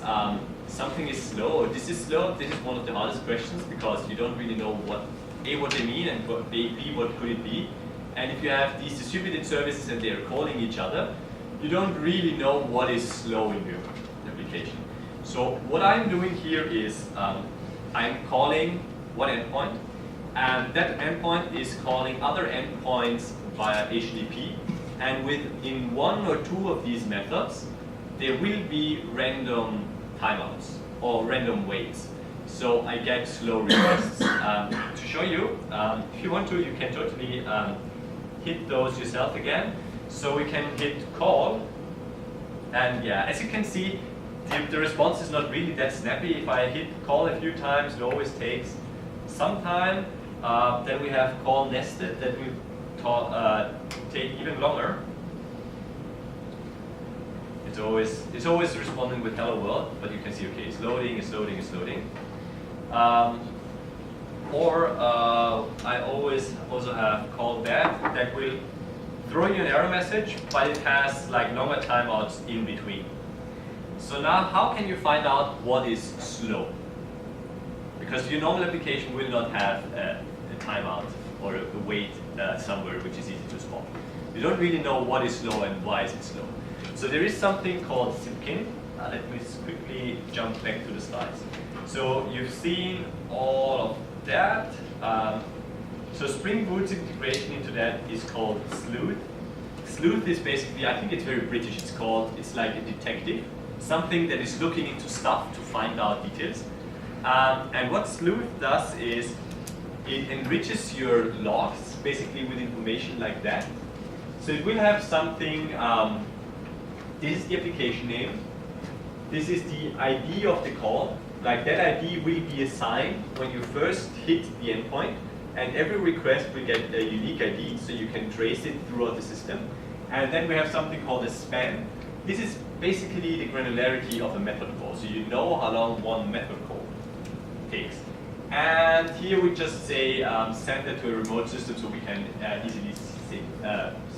something is slow or this is slow, this is one of the hardest questions because you don't really know what they mean and B, what could it be. And if you have these distributed services and they are calling each other, you don't really know what is slow in your application. So what I'm doing here is I'm calling one endpoint, and that endpoint is calling other endpoints via HTTP. And within one or two of these methods, there will be random timeouts or random waits. So I get slow requests. To show you, if you want to, you can totally hit those yourself again. So we can hit call, and yeah, as you can see, the response is not really that snappy. If I hit call a few times, it always takes some time. Then we have call nested that will take even longer. It's always responding with hello world, but you can see, okay, it's loading, it's loading, it's loading. Or I always also have call back that will throw you an error message, but it has like longer timeouts in between. So now how can you find out what is slow? Because your normal application will not have a timeout or a wait somewhere which is easy to spot. You don't really know what is slow and why is it slow. So there is something called Zipkin. Let me quickly jump back to the slides. So you've seen all of that. So Spring Boot's integration into that is called Sleuth. Sleuth is basically, I think it's very British, it's like a detective, something that is looking into stuff to find out details. And what Sleuth does is it enriches your logs basically with information like that. So it will have something, this is the application name, this is the ID of the call, like that ID will be assigned when you first hit the endpoint, and every request will get a unique ID so you can trace it throughout the system. And then we have something called a span. This is basically the granularity of a method call. So you know how long one method call takes. And here we just say send it to a remote system so we can easily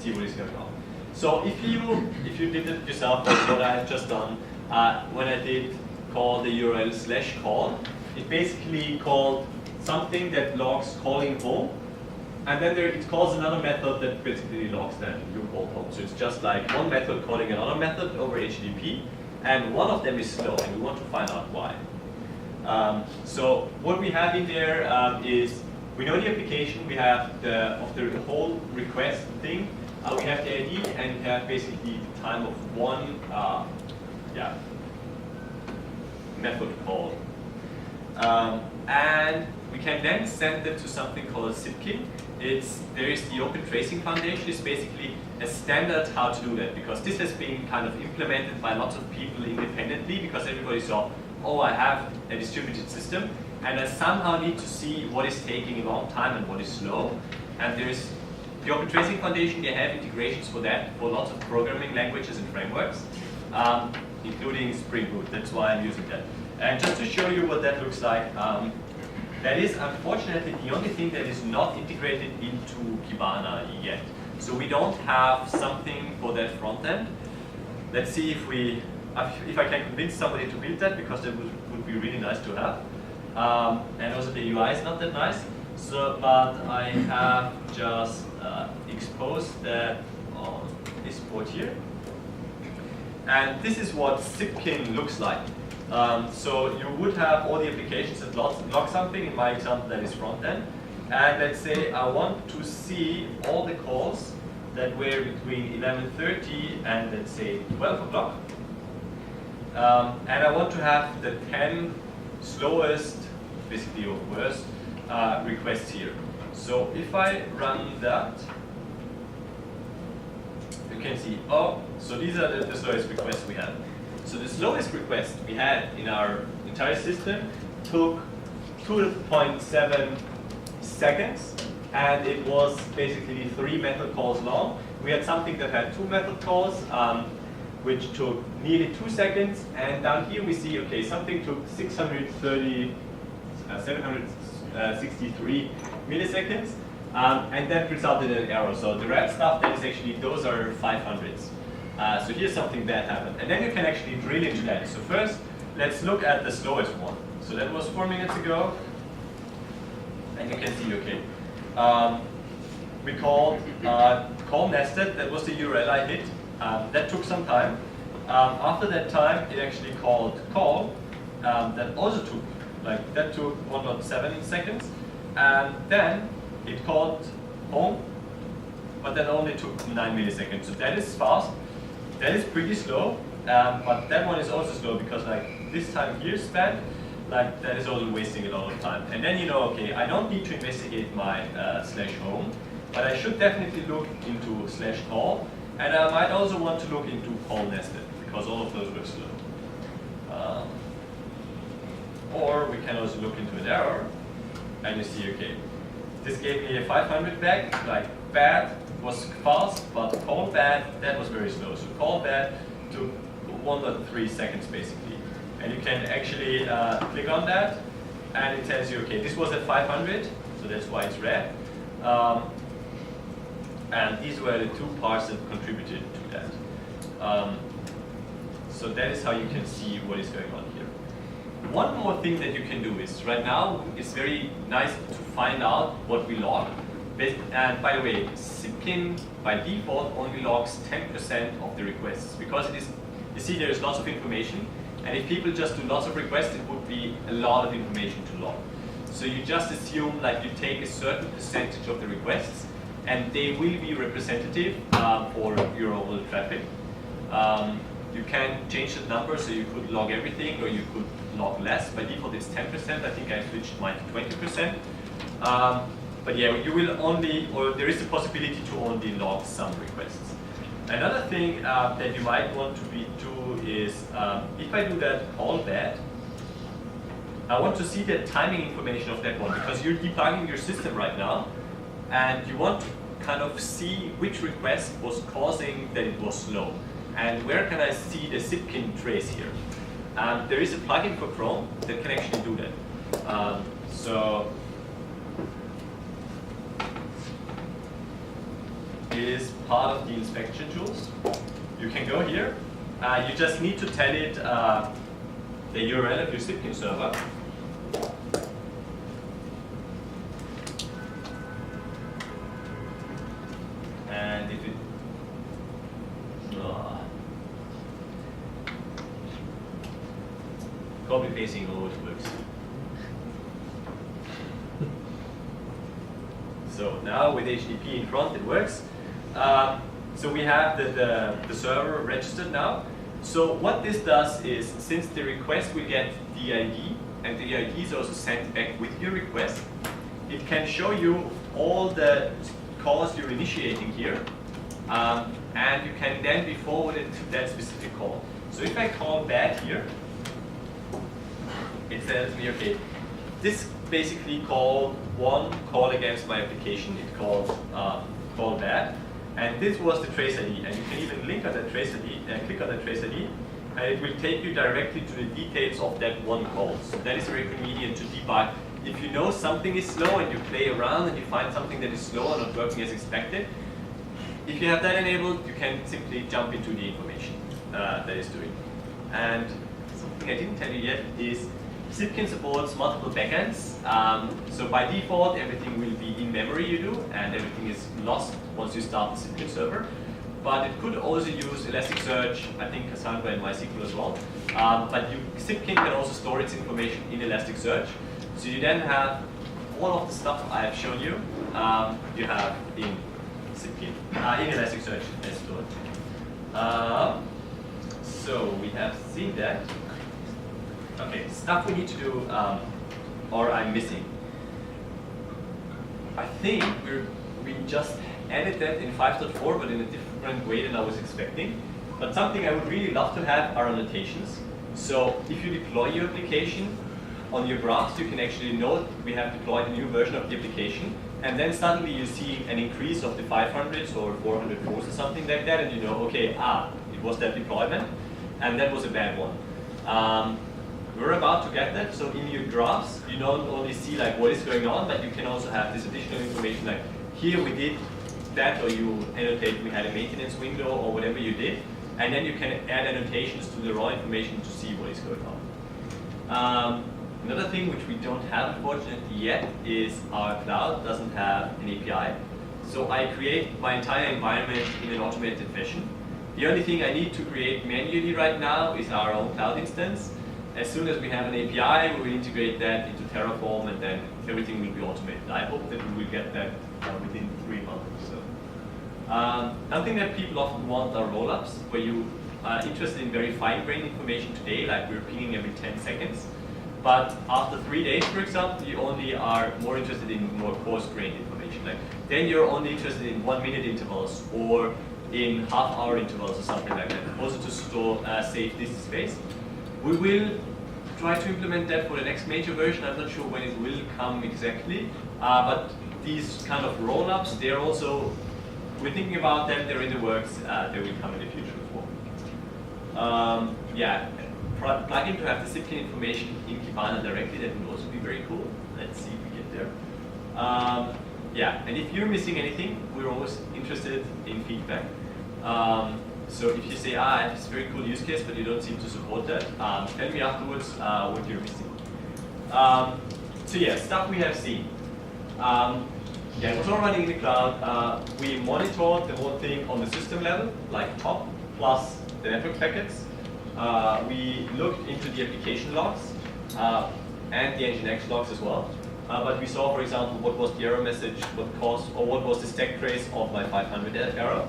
see what is going on. So if you did it yourself, that's what I've just done. When I did call the URL /call, it basically called something that logs calling home, and then it calls another method that basically logs that you called home. So it's just like one method calling another method over HTTP, and one of them is slow, and we want to find out why. So what we have in there is we know the application, we have the whole request thing, we have the ID, and we have basically the time of one method call. And we can then send it to something called a zipkin. There is the Open Tracing Foundation. It's basically a standard how to do that, because this has been kind of implemented by lots of people independently, because everybody saw, oh, I have a distributed system, and I somehow need to see what is taking a long time and what is slow. And there's the Open Tracing Foundation, they have integrations for that, for lots of programming languages and frameworks, including Spring Boot. That's why I'm using that. And just to show you what that looks like, that is unfortunately the only thing that is not integrated into Kibana yet. So we don't have something for that front end. Let's see if I can convince somebody to build that, because that would be really nice to have. And also the UI is not that nice. So, but I have just exposed that on this port here. And this is what zipkin looks like. So you would have all the applications that log something. In my example, that is front end. And let's say I want to see all the calls that were between 11:30 and let's say 12 o'clock. And I want to have the 10 slowest, basically or worst, requests here. So if I run that, you can see, oh, so these are the slowest requests we had. So the slowest request we had in our entire system took 2.7 seconds, and it was basically 3 method calls long. We had something that had 2 method calls, which took nearly 2 seconds, and down here we see, okay, something took 763 milliseconds, and that resulted in an error. So the red stuff, that is actually, those are 500s. So here's something bad happened. And then you can actually drill into that. So first, let's look at the slowest one. So that was 4 minutes ago. And you can see, okay, we called call nested. That was the URL I hit. That took some time. After that time, it actually called call. That also took, that took 1.7 seconds. And then it called home, but that only took 9 milliseconds. So that is fast. That is pretty slow, but that one is also slow, because this time here spent, that is also wasting a lot of time. And then you know, okay, I don't need to investigate my /home, but I should definitely look into /call, and I might also want to look into call nested, because all of those were slow. Or we can also look into an error, and you see, okay, this gave me a 500 back, bad was fast, but call bad, that was very slow. So call bad took 1.3 seconds basically. And you can actually click on that, and it tells you, okay, this was at 500, so that's why it's red. And these were the 2 parts that contributed to that. So that is how you can see what is going on here. One more thing that you can do is, right now, it's very nice to find out what we log. And by the way, zipkin by default only logs 10% of the requests, because it is, you see, there is lots of information, and if people just do lots of requests, it would be a lot of information to log. So you just assume you take a certain percentage of the requests, and they will be representative for your overall traffic. You can change the number, so you could log everything, or you could log less. By default, it's 10%. I think I switched mine to 20%. But yeah, you will only, or there is the possibility to only log some requests. Another thing that you might want to do is, if I do that call bad, I want to see the timing information of that one, because you're debugging your system right now, and you want to kind of see which request was causing that it was slow. And where can I see the zipkin trace here? There is a plugin for Chrome that can actually do that. So it is part of the inspection tools. You can go here. You just need to tell it the URL of your zipkin server. And if it copy pasting always works. So now with HTTP in front, it works. So we have the server registered now. So what this does is, since the request will get the ID, and the ID is also sent back with your request, it can show you all the calls you're initiating here, and you can then be forwarded to that specific call. So if I call bad here, it tells me, okay, this basically called one call against my application. It called call bad, and this was the trace ID. And you can even link on that trace ID and click on that trace ID, and it will take you directly to the details of that one call. So that is very convenient to debug. If you know something is slow and you play around and you find something that is slow or not working as expected, if you have that enabled, you can simply jump into the information that is doing. And something I didn't tell you yet is Zipkin supports multiple backends. So by default, everything will be in memory you do, and everything is lost once you start the Zipkin server. But it could also use Elasticsearch, I think Cassandra and MySQL as well. But Zipkin can also store its information in Elasticsearch. So you then have all of the stuff I have shown you, you have in Zipkin, in Elasticsearch as stored. So we have seen that. Okay, stuff we need to do, or I'm missing. I think we just added that in 5.4, but in a different way than I was expecting. But something I would really love to have are annotations. So if you deploy your application on your graphs, you can actually note we have deployed a new version of the application, and then suddenly you see an increase of the 500s or 404s or something like that, and you know, okay, it was that deployment, and that was a bad one. We're about to get that, so in your graphs, you don't only see like what is going on, but you can also have this additional information like, here we did that, or you annotate we had a maintenance window, or whatever you did, and then you can add annotations to the raw information to see what is going on. Another thing which we don't have, unfortunately, yet is our cloud doesn't have an API. So I create my entire environment in an automated fashion. The only thing I need to create manually right now is our own cloud instance. As soon as we have an API, we will integrate that into Terraform, and then everything will be automated. I hope that we will get that within 3 months or so. Something that people often want are rollups, where you are interested in very fine-grained information today, like we're pinging every 10 seconds. But after 3 days, for example, you only are more interested in more coarse-grained information. Like, then you're only interested in 1-minute intervals or in half-hour intervals or something like that, also to store save disk space. We will try to implement that for the next major version. I'm not sure when it will come exactly, but these kind of roll-ups, they're also, we're thinking about them, they're in the works, they will come in the future as well. Yeah, plugin to have the Zipkin information in Kibana directly, that would also be very cool. Let's see if we get there. Yeah, and if you're missing anything, we're always interested in feedback. So if you say, I have this very cool use case, but you don't seem to support that, tell me afterwards what you're missing. So yeah, stuff we have seen. Yeah, it was all running in the cloud. We monitored the whole thing on the system level, like top plus the network packets. We looked into the application logs and the Nginx logs as well. But we saw, for example, what was the error message, what caused, or what was the stack trace of my 500 error.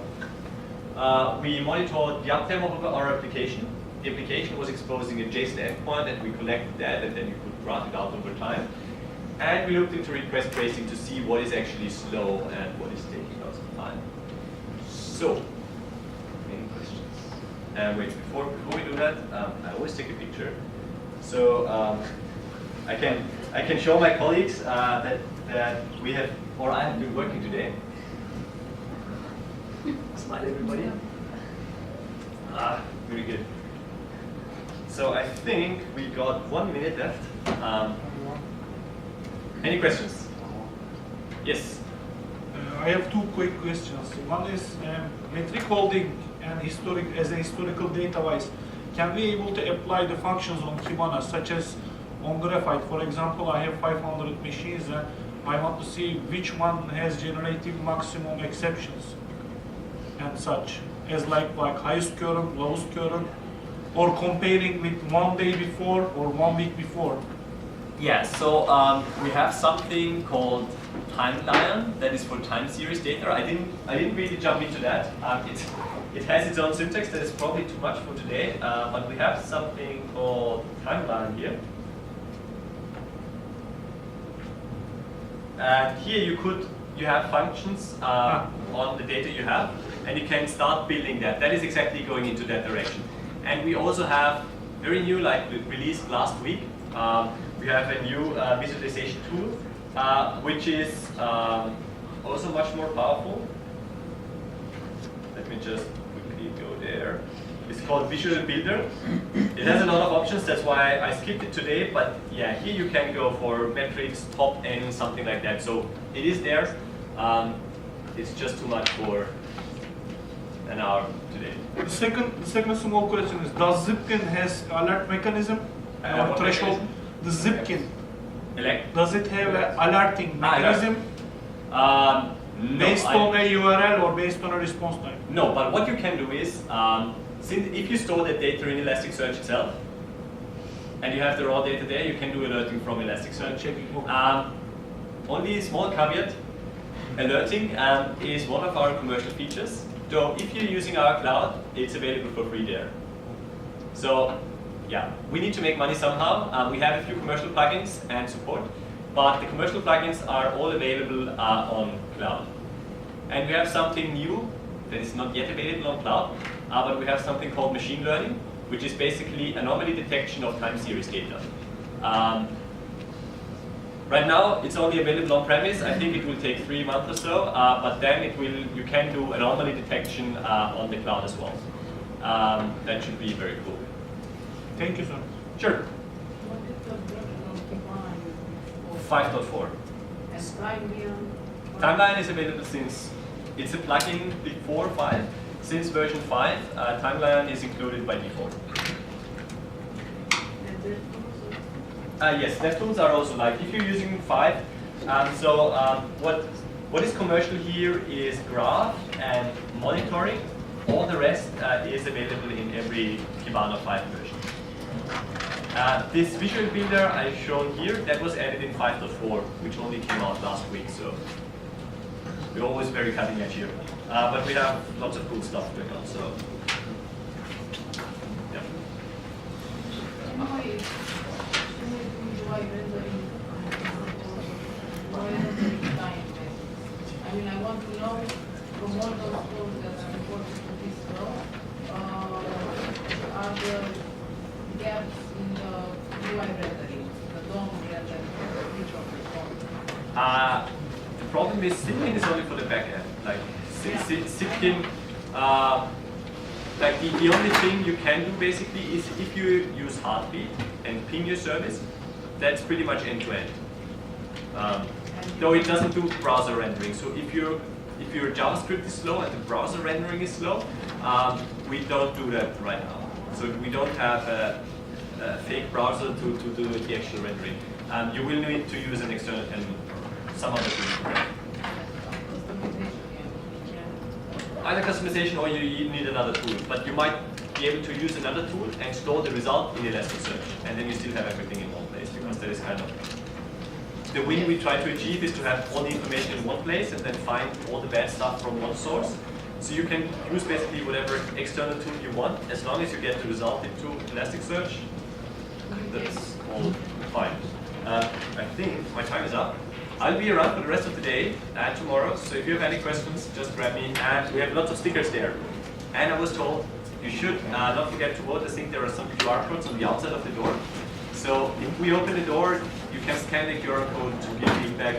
We monitored the uptime of our application. The application was exposing a JSON endpoint, and we collected that, and then you could graph it out over time. And we looked into request tracing to see what is actually slow and what is taking lots of time. So, any questions? Wait, before we do that, I always take a picture. So I can show my colleagues that we have, or I have been working today. Smile, everybody. Very good. So I think we got 1 minute left. Any questions? Yes. I have two quick questions. One is metric holding and as a historical data-wise. Can we able to apply the functions on Kibana, such as on Graphite? For example, I have 500 machines and I want to see which one has generated maximum exceptions and such, as like highest current, lowest current, or comparing with 1 day before or 1 week before. Yeah, so we have something called timeline that is for time series data. I didn't really jump into that. It has its own syntax that is probably too much for today, but we have something called timeline here. And here you have functions on the data you have, and you can start building that. That is exactly going into that direction. And we also have very new, like we released last week, we have a new visualization tool, which is also much more powerful. Let me just quickly go there. It's called Visual Builder. It has a lot of options, that's why I skipped it today, but yeah, here you can go for metrics, top end, something like that. So it is there. It's just too much for an hour today. The second small question is, does Zipkin has alert mechanism or threshold? Mechanism? The Zipkin, Elect? does it have an alerting mechanism No, based on a URL or based on a response time? No, but what you can do is, since if you store the data in Elasticsearch itself, and you have the raw data there, you can do alerting from Elasticsearch. Only a small caveat, alerting is one of our commercial features. So if you're using our cloud, it's available for free there. So yeah, we need to make money somehow. We have a few commercial plugins and support, but the commercial plugins are all available on cloud. And we have something new that is not yet available on cloud, but we have something called machine learning, which is basically anomaly detection of time series data. Right now, it's only available on premise. I think it will take 3 months or so, but then you can do anomaly detection on the cloud as well. That should be very cool. Thank you, sir. Sure. What is the version of Kibana using? 5.4. And Timeline? Timeline is available since, it's a plugin before 5. Since version 5, Timeline is included by default. And there's Yes, DevTools are also like, if you're using 5, what is commercial here is graph and monitoring. All the rest is available in every Kibana 5 version. This visual builder I've shown here, that was added in 5.4, which only came out last week, so we're always very cutting edge here. But we have lots of cool stuff going on, so yeah. I mean, I want to know from all those codes that are important to this row, are there gaps in the UI rendering, the DOM rendering, each of the codes? The problem is Zipkin is only for the backend. Like Zipkin, like the only thing you can do basically is if you use Heartbeat and ping your service, that's pretty much end to end. Though it doesn't do browser rendering. So if your JavaScript is slow and the browser rendering is slow, we don't do that right now. So we don't have a fake browser to do the actual rendering. You will need to use an external and some other tool. Either customization or you need another tool, but you might be able to use another tool and store the result in Elasticsearch, and then you still have everything in one place, because that is kind of the win we try to achieve, is to have all the information in one place and then find all the bad stuff from one source. So you can use basically whatever external tool you want, as long as you get the result into Elasticsearch. That's all fine. I think my time is up. I'll be around for the rest of the day and tomorrow, so if you have any questions, just grab me. And we have lots of stickers there. And I was told you should not forget to vote. I think there are some QR codes on the outside of the door. So if we open the door, you can scan the QR code to give feedback